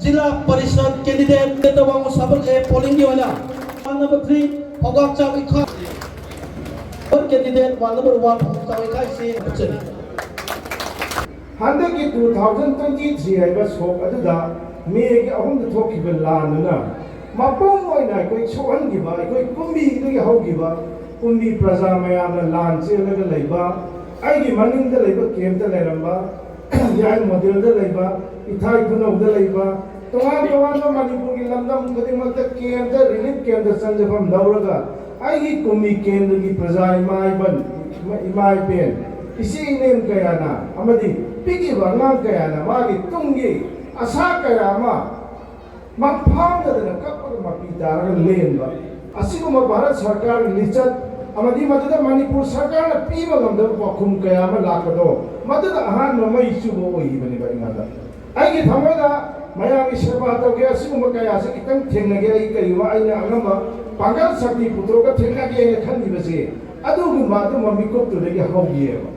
जिला परिषद कैंडिडेट सबक पोलिंग की नंबर 3 फगवाक चाविखा और कैंडिडेट नंबर 1 चाविखा से हंदे की 2023 है बस हो अदुदा मे के अहम थोखिब लानना मपोंग ओइना कोई सोहन गिबा कोई कुंबी दुगी हौगिबा कुंबी प्रजा मयाम लान चेलगा लेबा आइगी मनिंग द लेबा केम द लेरंबा याय मॉडल द लेबा इथाई खुनौ द लेबा तोवान तोवान मणिपुर की लंदम खुदिमत केम द रिलीफ केम द संजफम लौरगा आइगी कुंबी केंद्र की प्रजा इमाई पेन इसी नेम कयाना अमदी पिगी वांगां कयाना मागी तुंगी आशा कयामा मफांगदना कपर मपीतार लेनबा असिगुमा भारत सरकार लिचत अमदी मदद मणिपुर सरकार पीबा गमदब पखुम कयामा लाकदो मदद अहान मई सुबो ओइबनि बरिंगादा आइगी थमोदा मयामी सेवा तोगे असिगुमा कया से कितंग थेंगगे आई करिवा आइना अंगमा पांगल शक्ति पुत्रोका थेंगगे खनिबसे अदुगुमा ममिकोप तुलेगे हौगिएबा